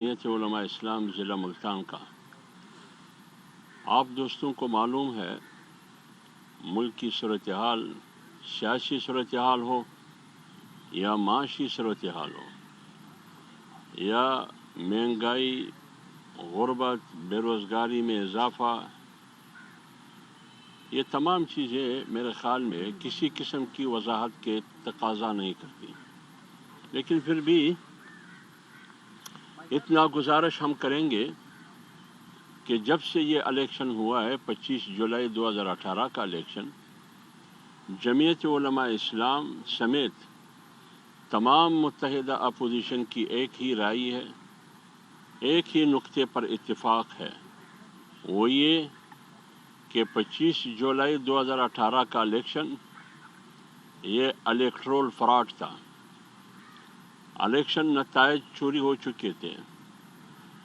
جمعیت علماء اسلام ضلع ملتان کا آپ دوستوں کو معلوم ہے ملک کی صورتحال سیاسی صورتحال ہو یا معاشی صورتحال ہو یا مہنگائی غربت بے روزگاری میں اضافہ، یہ تمام چیزیں میرے خیال میں کسی قسم کی وضاحت کے تقاضا نہیں کرتی، لیکن پھر بھی اتنا گزارش ہم کریں گے کہ جب سے یہ الیکشن ہوا ہے 25 جولائی 2018 کا الیکشن، جمعیت علماء اسلام سمیت تمام متحدہ اپوزیشن کی ایک ہی رائے ہے، ایک ہی نقطے پر اتفاق ہے، وہ یہ کہ 25 جولائی 2018 کا الیکشن یہ الیکٹرول فراڈ تھا، الیکشن نتائج چوری ہو چکے تھے،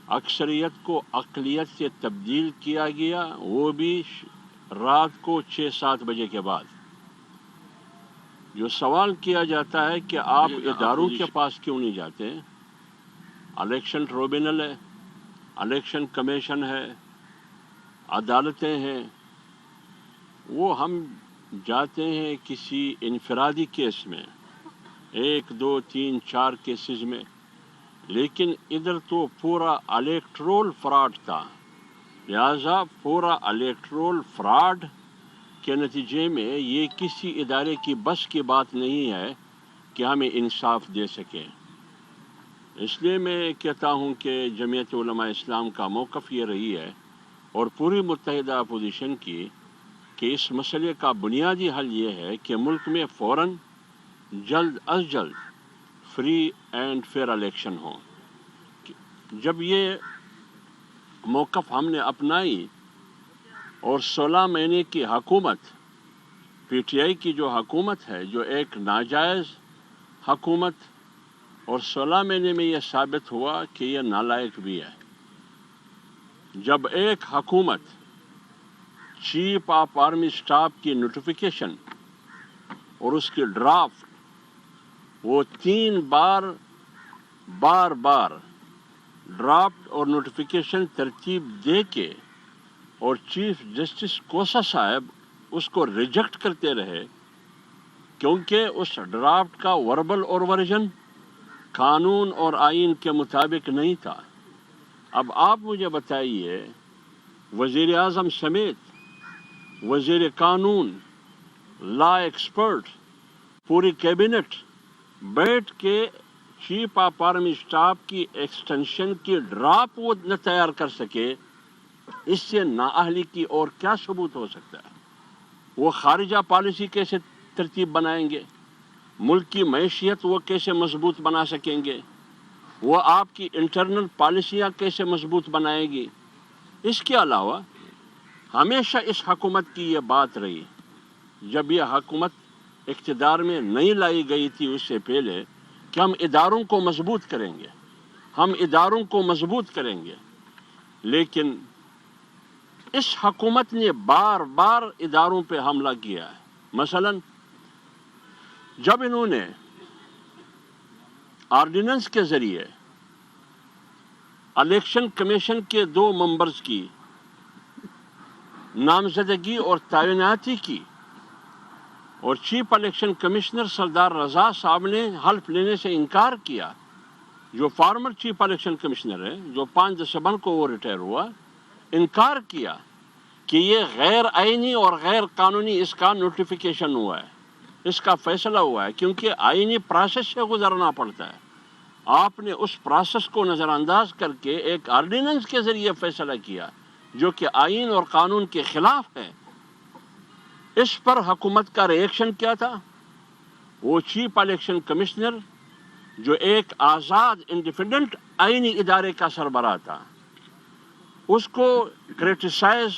اکثریت کو اقلیت سے تبدیل کیا گیا، وہ بھی رات کو 6-7 بجے کے بعد۔ جو سوال کیا جاتا ہے کہ آپ اداروں کے پاس کیوں نہیں جاتے؟ الیکشن ٹریبونل ہے، الیکشن کمیشن ہے، عدالتیں ہیں، وہ ہم جاتے ہیں کسی انفرادی کیس میں، 1 2 3 4 کیسز میں، لیکن ادھر تو پورا الیکٹرول فراڈ تھا، لہذا پورا الیکٹرول فراڈ کے نتیجے میں یہ کسی ادارے کی بس کی بات نہیں ہے کہ ہمیں انصاف دے سکے۔ اس لیے میں کہتا ہوں کہ جمعیت علماء اسلام کا موقف یہ رہی ہے اور پوری متحدہ اپوزیشن کی کہ اس مسئلے کا بنیادی حل یہ ہے کہ ملک میں فوراً جلد از جلد فری اینڈ فیئر الیکشن ہو۔ جب یہ موقف ہم نے اپنائی اور 16 مہینے کی حکومت پی ٹی آئی کی جو حکومت ہے، جو ایک ناجائز حکومت، اور 16 مہینے میں یہ ثابت ہوا کہ یہ نالائق بھی ہے۔ جب ایک حکومت چیف آف آرمی اسٹاف کی نوٹیفیکیشن اور اس کی ڈرافٹ وہ 3 بار ڈرافٹ اور نوٹیفیکیشن ترتیب دے کے اور چیف جسٹس کوسا صاحب اس کو ریجیکٹ کرتے رہے کیونکہ اس ڈرافٹ کا وربل اور ورژن قانون اور آئین کے مطابق نہیں تھا۔ اب آپ مجھے بتائیے، وزیر اعظم سمیت وزیر قانون، لا ایکسپرٹ، پوری کیبنٹ بیٹھ کے چیف آف آرمی اسٹاف کی ایکسٹینشن کی ڈرافٹ وہ نہ تیار کر سکے، اس سے نااہلی کی اور کیا ثبوت ہو سکتا ہے؟ وہ خارجہ پالیسی کیسے ترتیب بنائیں گے؟ ملک کی معیشت وہ کیسے مضبوط بنا سکیں گے؟ وہ آپ کی انٹرنل پالیسیاں کیسے مضبوط بنائے گی؟ اس کے علاوہ ہمیشہ اس حکومت کی یہ بات رہی، جب یہ حکومت اقتدار میں نہیں لائی گئی تھی اس سے پہلے، کہ ہم اداروں کو مضبوط کریں گے، لیکن اس حکومت نے بار بار اداروں پہ حملہ کیا ہے۔ مثلا جب انہوں نے آرڈیننس کے ذریعے الیکشن کمیشن کے 2 ممبرز کی نامزدگی اور تعیناتی کی، اور چیف الیکشن کمشنر سردار رضا صاحب نے حلف لینے سے انکار کیا، جو فارمر چیف الیکشن کمشنر ہے، جو 5 دسمبر کو وہ ریٹائر ہوا، انکار کیا کہ یہ غیر آئینی اور غیر قانونی اس کا نوٹیفیکیشن ہوا ہے، اس کا فیصلہ ہوا ہے، کیونکہ آئینی پروسیس سے گزرنا پڑتا ہے۔ آپ نے اس پروسیس کو نظر انداز کر کے ایک آرڈیننس کے ذریعے فیصلہ کیا جو کہ آئین اور قانون کے خلاف ہے۔ اس پر حکومت کا ری ایکشن کیا تھا؟ وہ چیف الیکشن کمشنر جو ایک آزاد انڈیپینڈنٹ آئینی ادارے کا سربراہ تھا، اس کو کرٹیسائز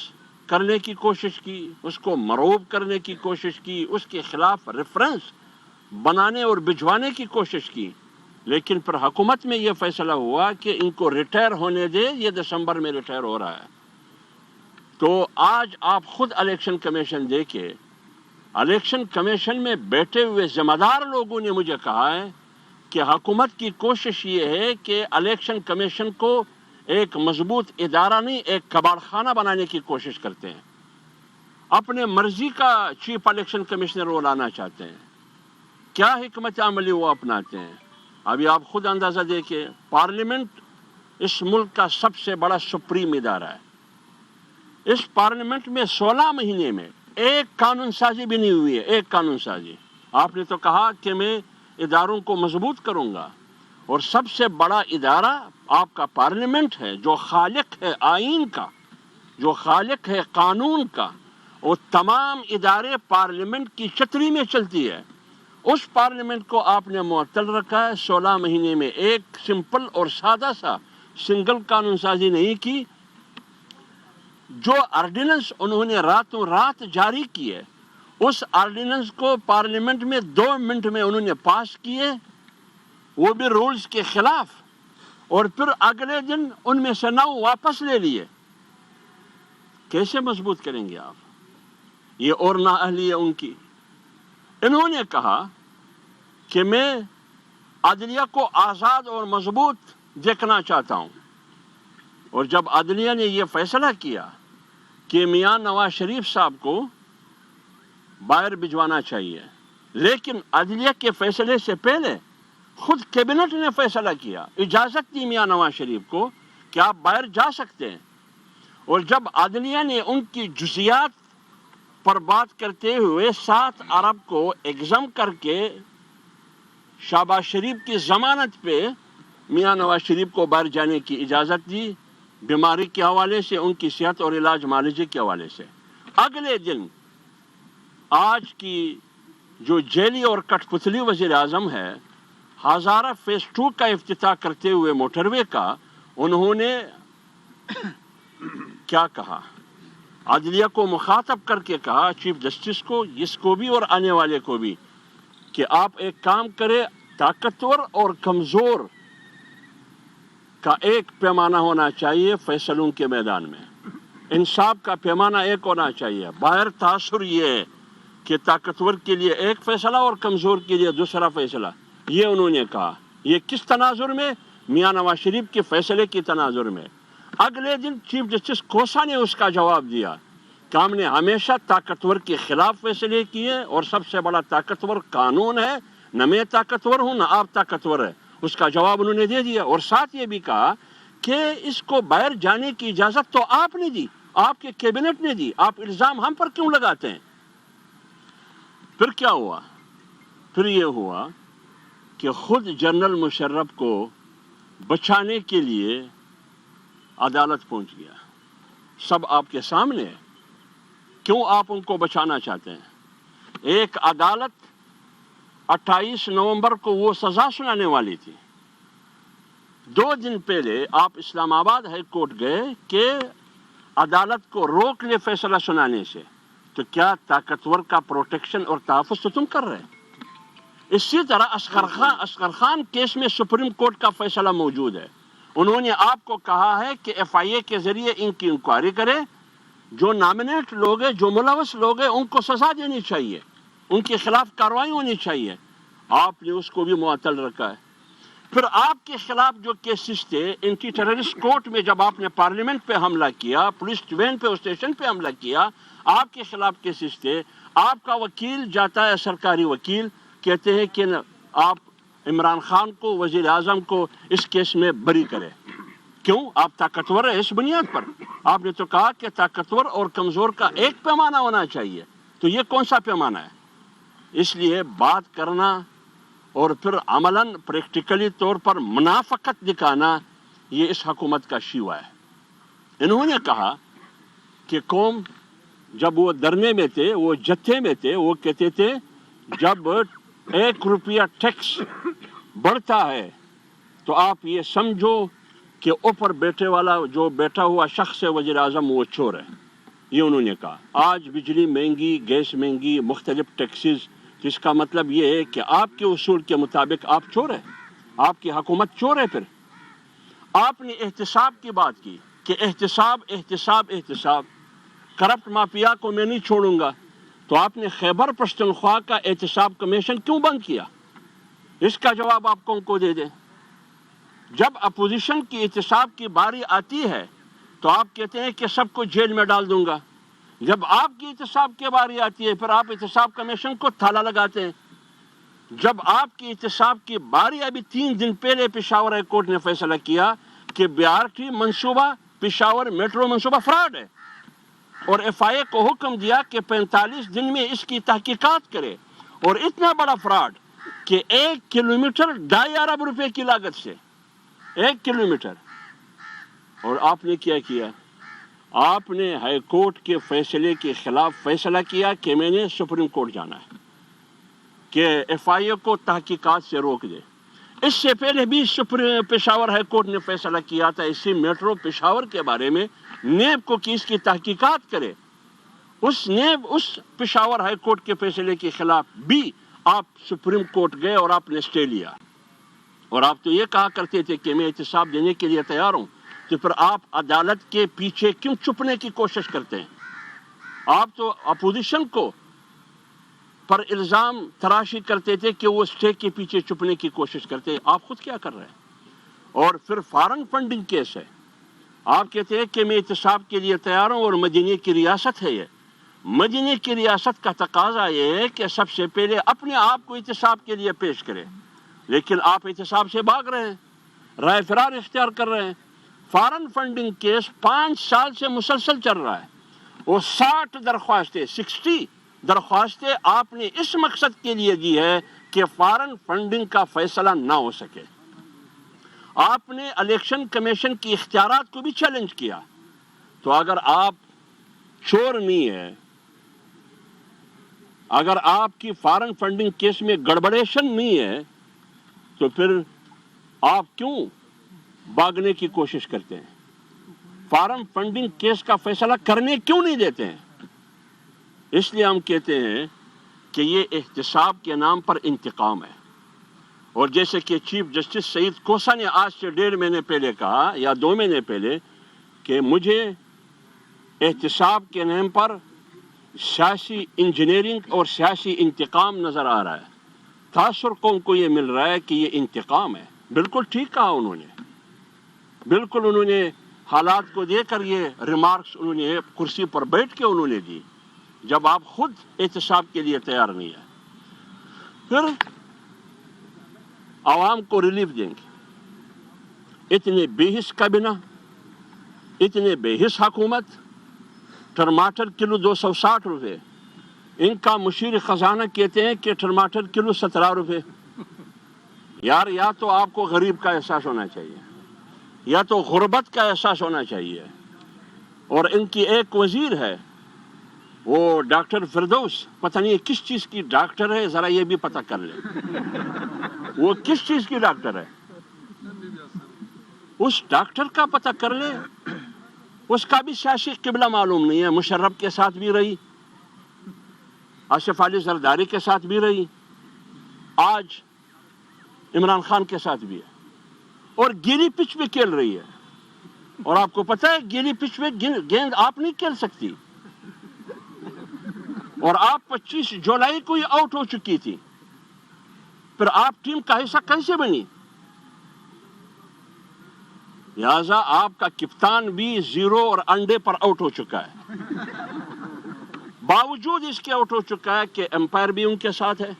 کرنے کی کوشش کی، اس کو مرعوب کرنے کی کوشش کی، اس کے خلاف ریفرنس بنانے اور بھجوانے کی کوشش کی، لیکن پھر حکومت میں یہ فیصلہ ہوا کہ ان کو ریٹائر ہونے دے، یہ دسمبر میں ریٹائر ہو رہا ہے۔ تو آج آپ خود الیکشن کمیشن دیکھیں، الیکشن کمیشن میں بیٹھے ہوئے ذمہ دار لوگوں نے مجھے کہا ہے کہ حکومت کی کوشش یہ ہے کہ الیکشن کمیشن کو ایک مضبوط ادارہ نہیں، ایک کباڑ خانہ بنانے کی کوشش کرتے ہیں، اپنے مرضی کا چیف الیکشن کمشنر وہ لانا چاہتے ہیں، کیا حکمت عملی وہ اپناتے ہیں۔ ابھی آپ خود اندازہ دیکھیں، پارلیمنٹ اس ملک کا سب سے بڑا سپریم ادارہ ہے، اس پارلیمنٹ میں 16 مہینے میں ایک قانون سازی بھی نہیں ہوئی ہے، ایک قانون سازی۔ آپ نے تو کہا کہ میں اداروں کو مضبوط کروں گا، اور سب سے بڑا ادارہ آپ کا پارلیمنٹ ہے، جو خالق ہے آئین کا، جو خالق ہے قانون کا، وہ تمام ادارے پارلیمنٹ کی چھتری میں چلتی ہے، اس پارلیمنٹ کو آپ نے معطل رکھا ہے۔ 16 مہینے میں ایک سمپل اور سادہ سا سنگل قانون سازی نہیں کی۔ جو آرڈیننس انہوں نے راتوں رات جاری کیے، اس آرڈیننس کو پارلیمنٹ میں 2 منٹ میں انہوں نے پاس کیے، وہ بھی رولز کے خلاف، اور پھر اگلے دن ان میں سے 9 واپس لے لیے۔ کیسے مضبوط کریں گے آپ؟ یہ اور نااہلی ہے ان کی۔ انہوں نے کہا کہ میں عدلیہ کو آزاد اور مضبوط دیکھنا چاہتا ہوں، اور جب عدلیہ نے یہ فیصلہ کیا کہ میاں نواز شریف صاحب کو باہر بھجوانا چاہیے، لیکن عدلیہ کے فیصلے سے پہلے خود کیبنٹ نے فیصلہ کیا، اجازت دی میاں نواز شریف کو کہ آپ باہر جا سکتے ہیں، اور جب عدلیہ نے ان کی جزیات پر بات کرتے ہوئے 7 ارب کو ایگزم کر کے شہباز شریف کی ضمانت پہ میاں نواز شریف کو باہر جانے کی اجازت دی، بیماری کے حوالے سے، ان کی صحت اور علاج معالجے کے حوالے سے، اگلے دن آج کی جو جیلی اور کٹ پتلی وزیر اعظم ہے، ہزارہ فیز 2 کا افتتاح کرتے ہوئے موٹر وے کا، انہوں نے کیا کہا؟ عدلیہ کو مخاطب کر کے کہا، چیف جسٹس کو، اس کو بھی اور آنے والے کو بھی، کہ آپ ایک کام کرے، طاقتور اور کمزور کا ایک پیمانہ ہونا چاہیے فیصلوں کے میدان میں، انصاف کا پیمانہ ایک ہونا چاہیے۔ باہر تاثر یہ ہے کہ طاقتور کے لیے ایک فیصلہ اور کمزور کے لیے دوسرا فیصلہ، یہ انہوں نے کہا۔ یہ کس تناظر میں؟ میاں نواز شریف کے فیصلے کی تناظر میں۔ اگلے دن چیف جسٹس کوسا نے اس کا جواب دیا کہ ہم نے ہمیشہ طاقتور کے خلاف فیصلے کیے، اور سب سے بڑا طاقتور قانون ہے، نہ میں طاقتور ہوں نہ آپ طاقتور ہے۔ اس کا جواب انہوں نے دے دیا، اور ساتھ یہ بھی کہا کہ اس کو باہر جانے کی اجازت تو آپ نے دی، آپ کے کیبنٹ نے دی، آپ الزام ہم پر کیوں لگاتے ہیں؟ پھر کیا ہوا؟ پھر یہ ہوا کہ خود جنرل مشرف کو بچانے کے لیے عدالت پہنچ گیا، سب آپ کے سامنے ہے۔ کیوں آپ ان کو بچانا چاہتے ہیں؟ ایک عدالت 28 نومبر کو وہ سزا سنانے والی تھی، 2 دن پہلے آپ اسلام آباد ہائی کورٹ گئے کہ عدالت کو روک لے فیصلہ سنانے سے، تو کیا طاقتور کا پروٹیکشن اور تحفظ تو تم کر رہے؟ اسی طرح اصغر خان کیس میں سپریم کورٹ کا فیصلہ موجود ہے، انہوں نے آپ کو کہا ہے کہ FIA کے ذریعے ان کی انکوائری کرے، جو نامنیٹ لوگ ہیں، جو ملوث لوگ ہیں، ان کو سزا دینی چاہیے، ان کے خلاف کارروائی ہونی چاہیے۔ آپ نے اس کو بھی معطل رکھا ہے۔ پھر آپ کے خلاف جو کیسز تھے اینٹی ٹیررسٹ کورٹ میں، جب آپ نے پارلیمنٹ پہ حملہ کیا، پولیس وین پہ، اسٹیشن پہ حملہ کیا، آپ کے خلاف کیسز تھے۔ آپ کا وکیل جاتا ہے، سرکاری وکیل، کہتے ہیں کہ آپ عمران خان کو، وزیر اعظم کو اس کیس میں بری کرے۔ کیوں؟ آپ طاقتور ہے اس بنیاد پر۔ آپ نے تو کہا کہ طاقتور اور کمزور کا ایک پیمانہ ہونا چاہیے، تو یہ کون سا پیمانہ ہے؟ اس لیے بات کرنا اور پھر عملاً پریکٹیکلی طور پر منافقت دکھانا، یہ اس حکومت کا شیوا ہے۔ انہوں نے کہا کہ قوم جب وہ دھرنے میں تھے، وہ جتھے میں تھے، وہ کہتے تھے جب 1 روپیہ ٹیکس بڑھتا ہے تو آپ یہ سمجھو کہ اوپر بیٹھے والا، جو بیٹھا ہوا شخص ہے وزیر اعظم، وہ چور ہے۔ یہ انہوں نے کہا۔ آج بجلی مہنگی، گیس مہنگی، مختلف ٹیکسز، جس کا مطلب یہ ہے کہ آپ کے اصول کے مطابق آپ چور ہیں، آپ کی حکومت چور ہے۔ پھر آپ نے احتساب کی بات کی کہ احتساب احتساب احتساب، کرپٹ مافیا کو میں نہیں چھوڑوں گا، تو آپ نے خیبر پختونخوا کا احتساب کمیشن کیوں بند کیا؟ اس کا جواب آپ کو دے دیں. جب اپوزیشن کی احتساب کی باری آتی ہے تو آپ کہتے ہیں کہ سب کو جیل میں ڈال دوں گا. جب آپ کی احتساب کی باری آتی ہے پھر آپ احتساب کمیشن کو تالا لگاتے ہیں. جب آپ کی احتساب کی باری ابھی 3 دن پہلے پشاور ہائی کورٹ نے فیصلہ کیا کہ BRT منصوبہ پشاور میٹرو منصوبہ فراڈ ہے، اور FIA کو حکم دیا کہ 45 دن میں اس کی تحقیقات کرے. اور اتنا بڑا فراڈ کہ 1 کلومیٹر 2.5 ارب روپے کی لاگت سے 1 کلومیٹر. اور آپ نے کیا کیا؟ آپ نے ہائی کورٹ کے فیصلے کے خلاف فیصلہ کیا کہ میں نے سپریم کورٹ جانا ہے کہ FIA کو تحقیقات سے روک دے. اس سے پہلے بھی پشاور ہائی کورٹ نے فیصلہ کیا تھا اسی میٹرو پشاور کے بارے میں، نیب کو کہ اس کی تحقیقات کرے. اس پشاور ہائی کورٹ کے فیصلے کے خلاف بھی آپ سپریم کورٹ گئے اور آپ نے اسٹے لیا. اور آپ تو یہ کہا کرتے تھے کہ میں احتساب دینے کے لیے تیار ہوں، تو پھر آپ عدالت کے پیچھے کیوں چھپنے کی کوشش کرتے ہیں؟ آپ تو اپوزیشن کو پر الزام تراشی کرتے تھے کہ وہ اسٹے کے پیچھے چھپنے کی کوشش کرتے ہیں. آپ خود کیا کر رہے ہیں؟ اور پھر فارن فنڈنگ کیس ہے. آپ کہتے ہیں کہ میں احتساب کے لیے تیار ہوں اور مدینہ کی ریاست ہے. یہ مدینہ کی ریاست کا تقاضا یہ ہے کہ سب سے پہلے اپنے آپ کو احتساب کے لیے پیش کرے، لیکن آپ احتساب سے بھاگ رہے ہیں، رائے فرار اختیار کر رہے ہیں. فارن فنڈنگ کیس 5 سال سے مسلسل چل رہا ہے، وہ 60 درخواستیں آپ نے اس مقصد کے لیے دی ہے کہ فارن فنڈنگ کا فیصلہ نہ ہو سکے. آپ نے الیکشن کمیشن کی اختیارات کو بھی چیلنج کیا. تو اگر آپ چور نہیں ہے، اگر آپ کی فارن فنڈنگ کیس میں گڑبڑیشن نہیں ہے، تو پھر آپ کیوں بھاگنے کی کوشش کرتے ہیں؟ فارن فنڈنگ کیس کا فیصلہ کرنے کیوں نہیں دیتے ہیں؟ اس لیے ہم کہتے ہیں کہ یہ احتساب کے نام پر انتقام ہے. اور جیسے کہ چیف جسٹس سعید کوسہ نے آج سے 1.5 مہینے پہلے کہا یا 2 مہینے پہلے کہ مجھے احتساب کے نام پر سیاسی انجینئرنگ اور سیاسی انتقام نظر آ رہا ہے. تاثر قوم کو یہ مل رہا ہے کہ یہ انتقام ہے. بالکل ٹھیک کہا انہوں نے، بالکل انہوں نے حالات کو دے کر یہ ریمارکس انہوں نے کرسی پر بیٹھ کے انہوں نے دی، جب آپ خود احتساب کے لیے تیار نہیں ہے. پھر عوام کو ریلیف دیں گے. اتنے بے حس کابینہ، اتنے بے حس حکومت. ٹماٹر کلو 260 روپے، ان کا مشیر خزانہ کہتے ہیں کہ ٹماٹر کلو 17 روپے. یار یا تو آپ کو غریب کا احساس ہونا چاہیے یا تو غربت کا احساس ہونا چاہیے. اور ان کی ایک وزیر ہے وہ ڈاکٹر فردوس، پتہ نہیں کس چیز کی ڈاکٹر ہے، ذرا یہ بھی پتہ کر لیں وہ کس چیز کی ڈاکٹر ہے. اس ڈاکٹر کا پتہ کر لیں. اس کا بھی سیاسی قبلہ معلوم نہیں ہے. مشرف کے ساتھ بھی رہی، آصف علی زرداری کے ساتھ بھی رہی، آج عمران خان کے ساتھ بھی ہے، اور گیلی پچ پہ کھیل رہی ہے. اور آپ کو پتہ ہے گیلی پچ پہ گیند آپ نہیں کھیل سکتی. اور آپ 25 جولائی کو ہی آؤٹ ہو چکی تھی، پھر آپ ٹیم کا حصہ کیسے بنی؟ لہذا آپ کا کپتان بھی 0 اور انڈے پر آؤٹ ہو چکا ہے. باوجود اس کے آؤٹ ہو چکا ہے کہ امپائر بھی ان کے ساتھ ہے،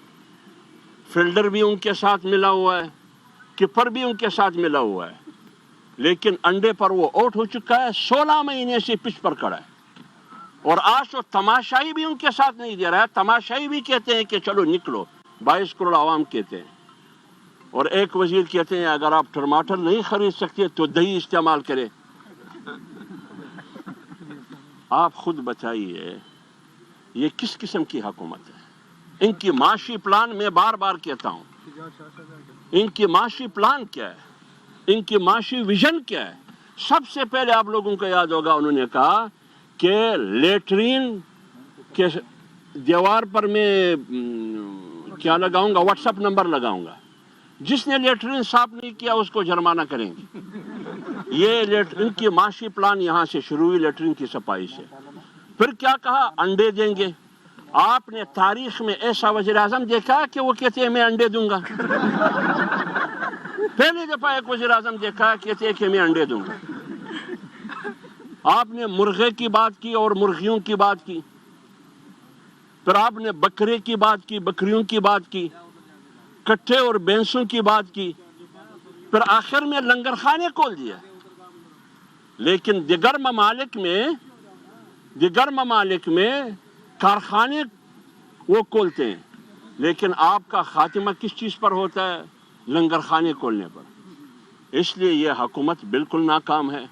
فیلڈر بھی ان کے ساتھ ملا ہوا ہے، کیپر بھی ان کے ساتھ ملا ہوا ہے، لیکن انڈے پر وہ آؤٹ ہو چکا ہے. 16 مہینے سے پچ پر کھڑا ہے. اور آج تو تماشائی بھی ان کے ساتھ نہیں دے رہا ہے. تماشائی بھی کہتے ہیں کہ چلو نکلو، 22 کروڑ عوام کہتے ہیں. اور ایک وزیر کہتے ہیں اگر آپ ٹماٹر نہیں خرید سکتے تو دہی استعمال کریں. آپ خود بتائیے یہ کس قسم کی حکومت ہے؟ ان کی معاشی پلان، میں بار بار کہتا ہوں، ان کی معاشی پلان کیا ہے؟ ان کی معاشی ویژن کیا ہے؟ سب سے پہلے آپ لوگوں کو یاد ہوگا انہوں نے کہا کہ لیٹرین کے دیوار پر میں کیا لگاؤں گا، واٹس ایپ نمبر لگاؤں گا، جس نے لیٹرین صاف نہیں کیا اس کو جرمانہ کریں گے. یہ ان کی معاشی پلان یہاں سے شروع ہوئی، لیٹرین کی صفائی سے. پھر کیا کہا؟ انڈے دیں گے. آپ نے تاریخ میں ایسا وزیر اعظم دیکھا کہ وہ کہتے ہیں میں انڈے دوں گا؟ پہلی دفعہ ایک وزیر اعظم دیکھا کہتے ہیں کہ میں انڈے دوں گا۔ آپ نے مرغے کی بات کی اور مرغیوں کی بات کی، پھر آپ نے بکرے کی بات کی، بکریوں کی بات کی، کٹھے اور بینسوں کی بات کی، پھر آخر میں لنگر خانے کھول دیا۔ لیکن دیگر ممالک میں کارخانے وہ کھولتے ہیں، لیکن آپ کا خاتمہ کس چیز پر ہوتا ہے؟ لنگر خانے کھولنے پر۔ اس لیے یہ حکومت بالکل ناکام ہے،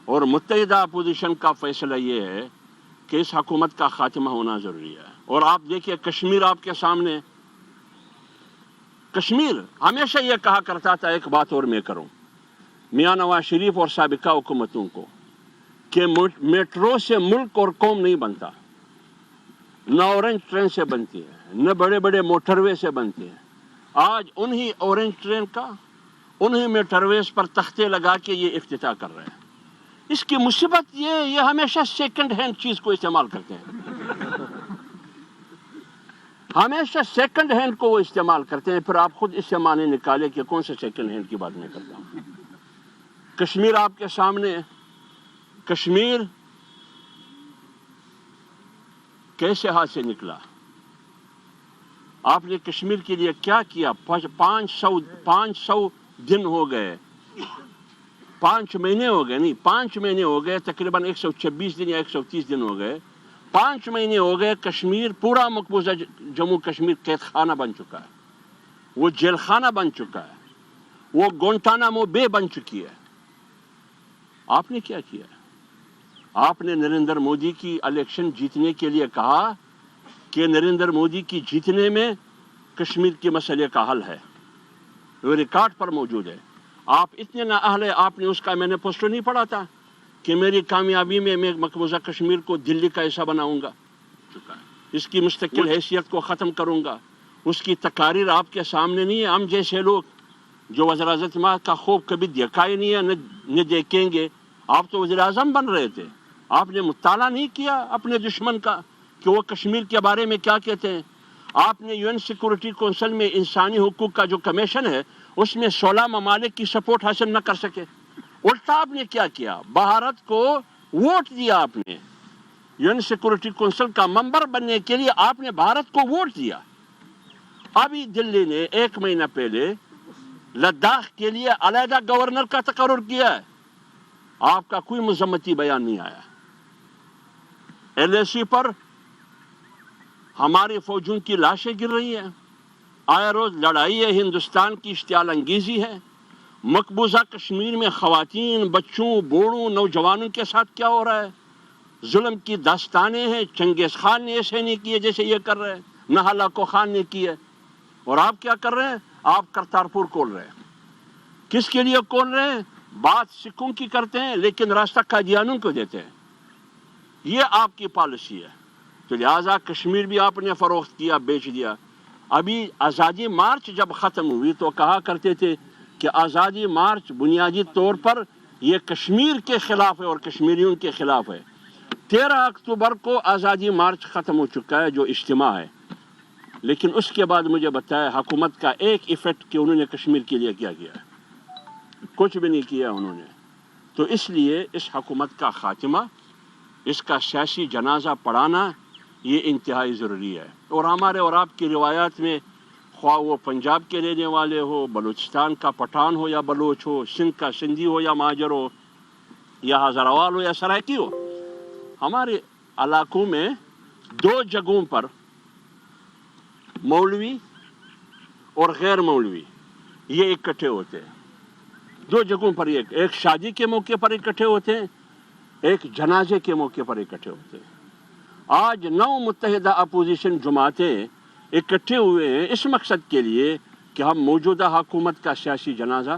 اور متحدہ اپوزیشن کا فیصلہ یہ ہے کہ اس حکومت کا خاتمہ ہونا ضروری ہے۔ اور آپ دیکھیے کشمیر آپ کے سامنے، کشمیر ہمیشہ یہ کہا کرتا تھا، ایک بات اور میں کروں میاں نواز شریف اور سابقہ حکومتوں کو، کہ میٹرو سے ملک اور قوم نہیں بنتا، نہ اورنج ٹرین سے بنتی ہے، نہ بڑے بڑے موٹر وے سے بنتی ہے۔ آج انہی اورنج ٹرین کا، انہی موٹر ویز پر تختے لگا کے یہ افتتاح کر رہے ہیں۔ اس کی مصیبت یہ ہمیشہ سیکنڈ ہینڈ چیز کو استعمال کرتے ہیں، ہمیشہ سیکنڈ ہینڈ کو وہ استعمال کرتے ہیں۔ پھر آپ خود اس سے معنی نکالے کہ کون سے سیکنڈ ہینڈ کی بات میں کرتا ہوں۔ کشمیر آپ کے سامنے، کشمیر کیسے ہاتھ سے نکلا؟ آپ نے کشمیر کے لیے کیا کیا؟ 500 دن ہو گئے، 5 مہینے ہو گئے، نہیں 5 مہینے ہو گئے، تقریباً 126 دن یا 130 دن ہو گئے، 5 مہینے ہو گئے کشمیر، پورا مقبوضہ جموں کشمیر قید خانہ بن چکا ہے، وہ جیل خانہ بن چکا ہے، وہ گونٹانامو بے بن چکی ہے۔ آپ نے کیا کیا؟ آپ نے نریندر مودی کی الیکشن جیتنے کے لیے کہا کہ نریندر مودی کی جیتنے میں کشمیر کے مسئلے کا حل ہے، وہ ریکارڈ پر موجود ہے۔ آپ اتنے نااہل ہیں، آپ نے اس کا، میں نے پوسٹر نہیں پڑھا تھا کہ میری کامیابی میں میں مقبوضہ کشمیر کو دلی کا حصہ بناؤں گا، اس کی مستقل حیثیت کو ختم کروں گا۔ اس کی تقاریر آپ کے سامنے نہیں ہے۔ ہم جیسے لوگ جو وزیر اعظم کا خواب کبھی دیکھا ہی نہیں ہے، نہ دیکھیں گے۔ آپ تو وزیر اعظم بن رہے تھے، آپ نے مطالعہ نہیں کیا اپنے دشمن کا کہ وہ کشمیر کے بارے میں کیا کہتے ہیں۔ آپ نے UN سیکورٹی کونسل میں انسانی حقوق کا جو کمیشن ہے، اس میں 16 ممالک کی سپورٹ حاصل نہ کر سکے۔ الٹا آپ نے کیا کیا؟ بھارت کو ووٹ دیا آپ نے، UN سیکورٹی کونسل کا ممبر بننے کے لیے آپ نے بھارت کو ووٹ دیا۔ ابھی دلی نے 1 مہینہ پہلے لداخ کے لیے علیحدہ گورنر کا تقرر کیا ہے، آپ کا کوئی مذمتی بیان نہیں آیا۔ LAC پر ہماری فوجوں کی لاشیں گر رہی ہیں، آئے روز لڑائی ہے، ہندوستان کی اشتعال انگیزی ہے۔ مقبوضہ کشمیر میں خواتین، بچوں، بوڑھوں، نوجوانوں کے ساتھ کیا ہو رہا ہے؟ ظلم کی داستانیں ہیں۔ چنگیز خان نے ایسے نہیں کیے جیسے یہ کر رہے ہیں، نہ ہلاکو خان نے کیے، اور آپ کیا کر رہے ہیں؟ آپ کرتارپور کھول رہے ہیں۔ کس کے لیے کھول رہے ہیں؟ بات سکھوں کی کرتے ہیں لیکن راستہ قادیانیوں کو دیتے ہیں۔ یہ آپ کی پالیسی ہے، تو لہٰذا کشمیر بھی آپ نے فروخت کیا، بیچ دیا۔ ابھی آزادی مارچ جب ختم ہوئی تو کہا کرتے تھے کہ آزادی مارچ بنیادی طور پر یہ کشمیر کے خلاف ہے اور کشمیریوں کے خلاف ہے۔ 13 اکتوبر کو آزادی مارچ ختم ہو چکا ہے، جو اجتماع ہے، لیکن اس کے بعد مجھے بتایا حکومت کا ایک ایفیکٹ کہ انہوں نے کشمیر کے لیے کیا کیا ہے؟ کچھ بھی نہیں کیا انہوں نے۔ تو اس لیے اس حکومت کا خاتمہ، اس کا سیاسی جنازہ پڑھانا یہ انتہائی ضروری ہے۔ اور ہمارے اور آپ کی روایات میں، خواہ وہ پنجاب کے رہنے والے ہو، بلوچستان کا پٹھان ہو یا بلوچ ہو، سندھ کا سندھی ہو یا مہاجر ہو، یا ہزاروال ہو یا سرائکی ہو، ہمارے علاقوں میں 2 جگہوں پر مولوی اور غیر مولوی یہ اکٹھے ہوتے ہیں۔ 2 جگہوں پر، ایک شادی کے موقع پر اکٹھے ہوتے ہیں، ایک جنازے کے موقع پر اکٹھے ہوتے ہیں۔ آج 9 متحدہ اپوزیشن جماعتیں اکٹھے ہوئے ہیں اس مقصد کے لیے کہ ہم موجودہ حکومت کا سیاسی جنازہ